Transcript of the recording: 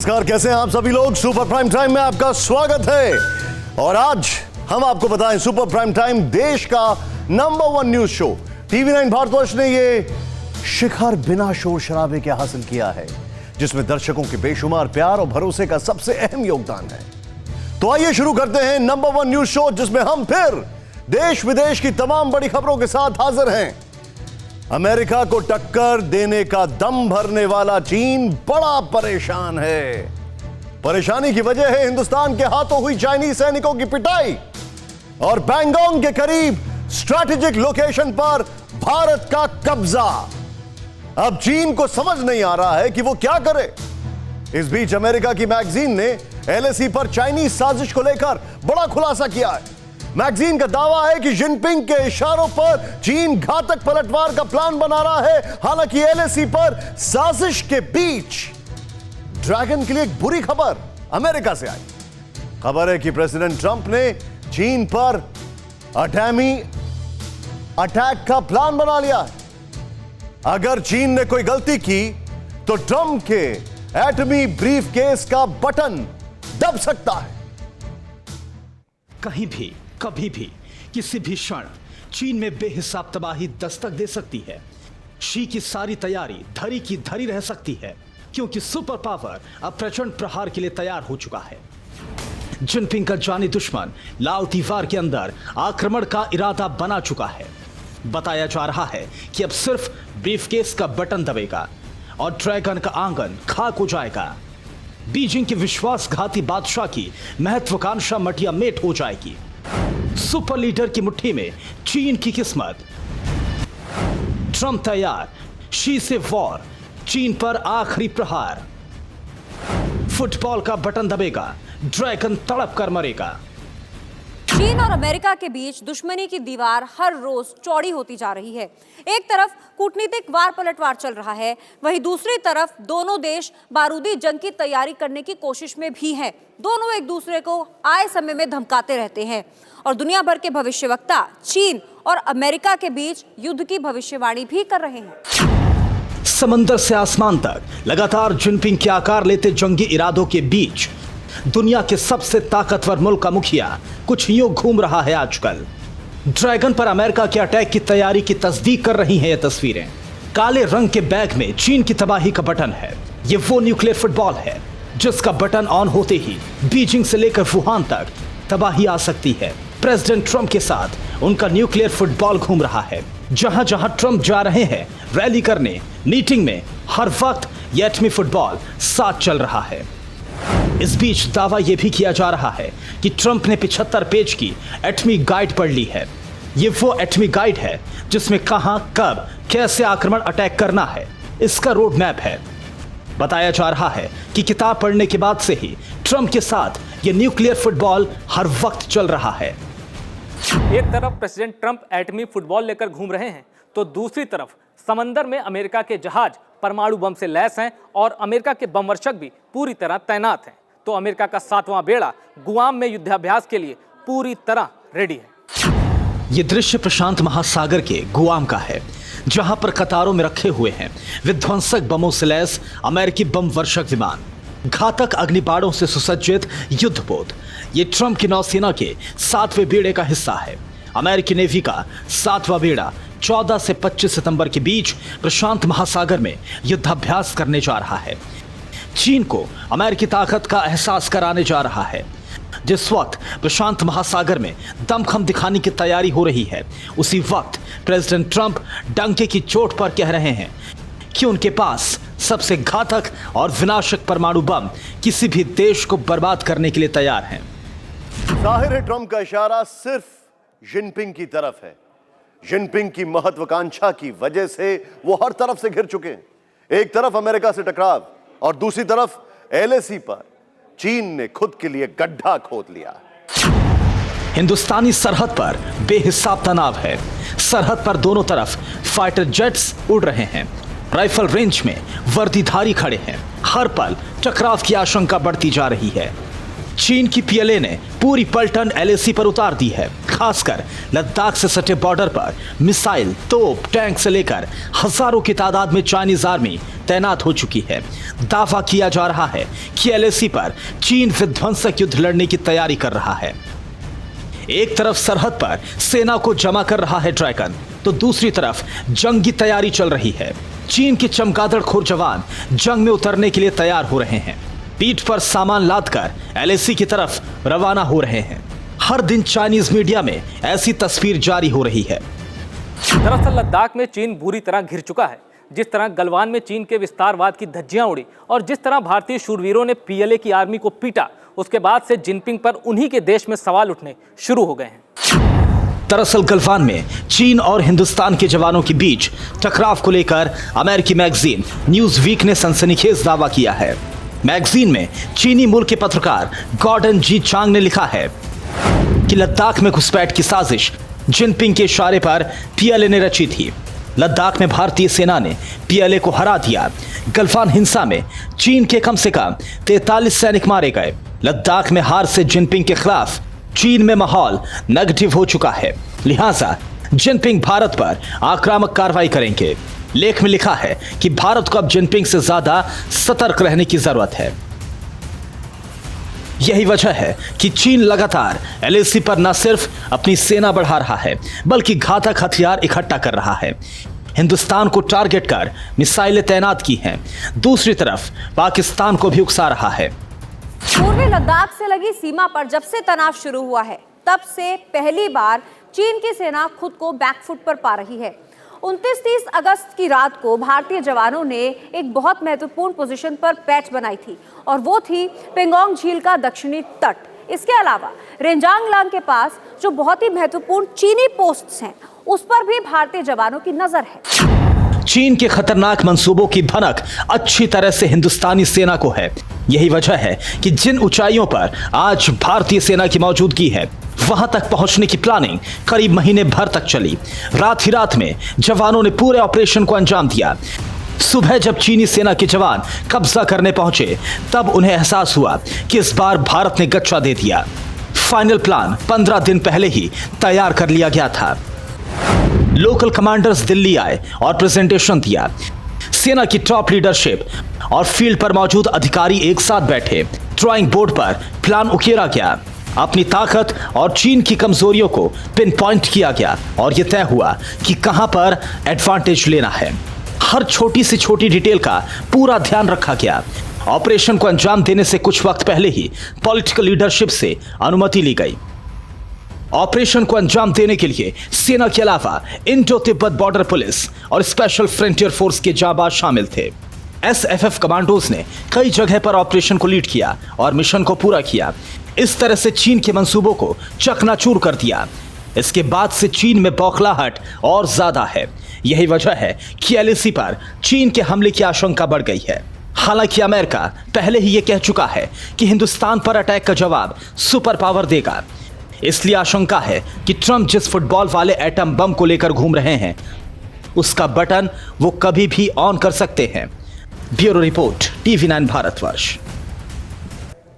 नमस्कार, कैसे हैं आप सभी लोग। सुपर प्राइम टाइम में आपका स्वागत है और आज हम आपको बताएं सुपर प्राइम टाइम देश का number 1 news show. TV9 Bharatvarsh ने ये शिखर बिना शोर शराबे के हासिल किया है, जिसमें दर्शकों के बेशुमार प्यार और भरोसे का सबसे अहम योगदान है। तो आइए शुरू करते हैं नंबर 1 न्यूज शो, जिसमें हम फिर देश विदेश की तमाम बड़ी खबरों के साथ हाजिर हैं। अमेरिका को टक्कर देने का दम भरने वाला चीन बड़ा परेशान है। परेशानी की वजह है हिंदुस्तान के हाथों हुई चाइनीज सैनिकों की पिटाई और पैंगोंग के करीब स्ट्रैटेजिक लोकेशन पर भारत का कब्जा। अब चीन को समझ नहीं आ रहा है कि वो क्या करे। इस बीच अमेरिका की मैगजीन ने LAC पर चाइनीज साजिश को लेकर बड़ा खुलासा किया है। मैगजीन का दावा है कि जिनपिंग के इशारों पर चीन घातक पलटवार का प्लान बना रहा है। हालांकि LAC पर साजिश के बीच ड्रैगन के लिए एक बुरी खबर अमेरिका से आई। खबर है कि प्रेसिडेंट ट्रंप ने चीन पर एटॉमी अटैक का प्लान बना लिया है। अगर चीन ने कोई गलती की तो ट्रंप के एटमी ब्रीफकेस का बटन दब सकता है। कहीं भी कभी भी किसी भी क्षण चीन में बेहिसाब तबाही दस्तक दे सकती है। शी की सारी तैयारी धरी की धरी रह सकती है, क्योंकि सुपर पावर अब प्रचंड प्रहार के लिए तैयार हो चुका है। जिनपिंग का जानी दुश्मन लाल दीवार के अंदर आक्रमण का इरादा बना चुका है। बताया जा रहा है कि अब सिर्फ ब्रीफकेस का बटन दबेगा और ड्रैगन का आंगन खाक हो जाएगा। बीजिंग के विश्वासघाती बादशाह की महत्वाकांक्षा मटिया मेट हो जाएगी। सुपर लीडर की मुट्ठी में चीन की किस्मत। ट्रंप तैयार, शी से वॉर, चीन पर आखिरी प्रहार। फुटबॉल का बटन दबेगा, ड्रैगन तड़प कर मरेगा। चीन और अमेरिका के बीच दुश्मनी की दीवार हर रोज चौड़ी होती जा रही है। एक तरफ कूटनीतिक वार पलटवार चल रहा है, वहीं दूसरी तरफ दोनों देश बारूदी जंग की तैयारी करने की कोशिश में भी हैं। दोनों एक दूसरे को आए समय में धमकाते रहते हैं और दुनिया भर के भविष्यवक्ता चीन और अमेरिका के बीच युद्ध की भविष्यवाणी भी कर रहे हैं। समंदर से आसमान तक लगातार जिनपिंग के आकार लेते जंगी इरादों के बीच दुनिया के सबसे ताकतवर मुल्क का मुखिया कुछ यूं घूम रहा है आजकल। ड्रैगन पर अमेरिका के अटैक की तैयारी की तस्दीक कर रही हैं ये तस्वीरें। काले रंग के बैग में चीन की तबाही का बटन है। ये वो न्यूक्लियर फुटबॉल है जिसका बटन ऑन होते ही बीजिंग से लेकर वुहान तक तबाही आ सकती है। प्रेसिडेंट ट्रंप के साथ उनका न्यूक्लियर फुटबॉल घूम रहा है। जहां जहां ट्रंप जा रहे हैं रैली करने, मीटिंग में, हर वक्त ये एटमी फुटबॉल साथ चल रहा है। इस बीच दावा यह भी किया जा रहा है कि ट्रंप ने 75 पेज की एटमी गाइड पढ़ ली है। ये वो एटमी गाइड है जिसमें कहां, कब, कैसे आक्रमण अटैक करना है, इसका रोड मैप है। बताया जा रहा है कि किताब पढ़ने के बाद से ही ट्रंप के साथ ये न्यूक्लियर फुटबॉल हर वक्त चल रहा है। एक तरफ प्रेसिडेंट ट्रंप एटमी फुटबॉल लेकर घूम रहे हैं, तो दूसरी तरफ समंदर में अमेरिका के जहाज परमाणु बम से लैस हैं और अमेरिका के बम वर्षक भी पूरी तरह तैनात हैं। तो अमेरिका का 7वां बेड़ा गुआम में युद्धाभ्यास के लिए पूरी तरह रेडी है। ये दृश्य प्रशांत महासागर के गुआम का है, जहां पर कतारों में रखे हुए हैं विध्वंसक बमों से लैस अमेरिकी बम वर्षक विमान, घातक अग्निबाणों से सुसज्जित युद्धपोत। ये ट्रंप की नौसेना के 7वें बेड़े का हिस्सा है। अमेरिकी नेवी का 7वां बेड़ा 14 से 25 सितंबर के बीच प्रशांत महासागर में युद्धाभ्यास करने जा रहा है। चीन को अमेरिकी ताकत का एहसास कराने जा रहा है। जिस वक्त प्रशांत महासागर में दमखम दिखाने की तैयारी हो रही है, उसी वक्त प्रेसिडेंट ट्रंप डंके की चोट पर कह रहे हैं कि उनके पास सबसे घातक और विनाशक परमाणु बम किसी भी देश को बर्बाद करने के लिए तैयार हैं। जाहिर है ट्रंप का इशारा सिर्फ जिनपिंग की तरफ है। जिनपिंग की महत्वाकांक्षा की वजह से वो हर तरफ से घिर चुके हैं। एक तरफ अमेरिका से टकराव और दूसरी तरफ LAC पर चीन ने खुद के लिए गड्ढा खोद लिया। हिंदुस्तानी सरहद पर बेहिसाब तनाव है। सरहद पर दोनों तरफ फाइटर जेट्स उड़ रहे हैं। राइफल रेंज में वर्दीधारी खड़े हैं। हर पल टकराव की आशंका बढ़ती जा रही है। चीन की पीएलए ने पूरी पलटन एलएसी पर उतार दी है। खासकर लद्दाख से सटे बॉर्डर पर मिसाइल, तोप, टैंक से लेकर हजारों की तादाद में चाइनीज आर्मी तैनात हो चुकी है। दावा किया जा रहा है कि एलएसी पर चीन विध्वंसक युद्ध लड़ने की तैयारी कर रहा है। एक तरफ सरहद पर सेना को जमा कर रहा है ड्रैगन, तो दूसरी तरफ जंग की तैयारी चल रही है। चीन के चमगादड़खोर जवान जंग में उतरने के लिए तैयार हो रहे हैं। पीठ पर सामान लादकर एलएसी की तरफ रवाना हो रहे हैं। हर दिन चाइनीज मीडिया में ऐसी तस्वीर जारी हो रही है। दरअसल लद्दाख में चीन बुरी तरह घिर चुका है। जिस तरह गलवान में चीन के विस्तारवाद की धज्जियां उड़ी और जिस तरह भारतीय शूरवीरों ने पीएलए की आर्मी को पीटा, उसके बाद से जिनपिंग पर उन्हीं के देश में सवाल उठने शुरू हो गए हैं। दरअसल गलवान में चीन और हिंदुस्तान के जवानों के बीच टकराव को लेकर अमेरिकी मैगजीन न्यूज वीक ने सनसनीखेज दावा किया है। मैगजीन में चीनी मूल के पत्रकार गॉर्डन जी चांग ने लिखा है कि लद्दाख में घुसपैठ की साजिश जिनपिंग के इशारे पर पीएलए ने रची थी। लद्दाख में भारतीय सेना ने पीएलए को हरा दिया। गलवान हिंसा में चीन के कम से कम 43 सैनिक मारे गए। लद्दाख में हार से जिनपिंग के खिलाफ चीन में माहौल नेगेटिव हो चुका है, लिहाजा जिनपिंग भारत पर आक्रामक कार्रवाई करेंगे। लेख में लिखा है कि भारत को अब जिनपिंग से ज्यादा सतर्क रहने की जरूरत है। यही वजह है कि चीन लगातार एलएसी पर न सिर्फ अपनी सेना बढ़ा रहा है, बल्कि घातक हथियार इकट्ठा कर रहा है। हिंदुस्तान को टारगेट कर मिसाइलें तैनात की हैं। दूसरी तरफ पाकिस्तान को भी उकसा रहा है। पूर्वी लद्दाख से लगी सीमा पर जब से तनाव शुरू हुआ है, तब से पहली बार चीन की सेना खुद को बैकफुट पर पा रही है। 29-30 अगस्त की रात को भारतीय जवानों ने एक बहुत महत्वपूर्ण पोजीशन पर पैच बनाई थी और वो थी पेंगोंग झील का दक्षिणी तट। इसके अलावा रेंजांगलांग के पास जो बहुत ही महत्वपूर्ण चीनी पोस्ट्स हैं, उस पर भी भारतीय जवानों की नजर है। चीन के खतरनाक मंसूबों की भनक अच्छी तरह से हिंदुस्तानी सेना को है। यही वजह है कि जिन ऊंचाइयों पर आज भारतीय सेना की मौजूदगी है, वहां तक पहुंचने की प्लानिंग करीब महीने भर तक चली। रात ही रात में जवानों ने पूरे ऑपरेशन को अंजाम दिया। सुबह जब चीनी सेना के जवान कब्जा करने पहुंचे, तब उन्हें एहसास हुआ कि इस बार भारत ने गच्चा दे दिया। फाइनल प्लान 15 दिन पहले ही तैयार कर लिया गया था। लोकल कमांडर्स दिल्ली आए और प्रेजेंटेशन दिया। सेना की टॉप लीडरशिप और फील्ड पर मौजूद अधिकारी एक साथ बैठे। ड्राइंग बोर्ड पर प्लान उकेरा गया। अपनी ताकत और चीन की कमजोरियों को पिन पॉइंट किया गया और यह तय हुआ कि कहां पर एडवांटेज लेना है। हर छोटी से छोटी डिटेल का पूरा ध्यान रखा गया। ऑपरेशन को अंजाम देने से कुछ वक्त पहले ही पॉलिटिकल लीडरशिप से अनुमति ली गई। ऑपरेशन को अंजाम देने के लिए सेना के अलावा इंडो तिब्बत बॉर्डर पुलिस और स्पेशल फ्रंटियर फोर्स के जाबाज शामिल थे। एसएफएफ कमांडोज ने कई जगह पर ऑपरेशन को लीड किया और मिशन को पूरा किया। इस तरह से चीन के मंसूबों को चकनाचूर कर दिया। इसके बाद से चीन में बौखलाहट और ज्यादा है। यही वजह है कि एलएसी पर चीन के हमले की आशंका बढ़ गई है। हालांकि अमेरिका पहले ही यह कह चुका है कि हिंदुस्तान पर अटैक का जवाब सुपर पावर देगा। इसलिए आशंका है कि ट्रंप जिस फुटबॉल वाले एटम बम को लेकर घूम रहे हैं, उसका बटन वो कभी भी ऑन कर सकते हैं। Bureau report, TV9 Bharatvarsh.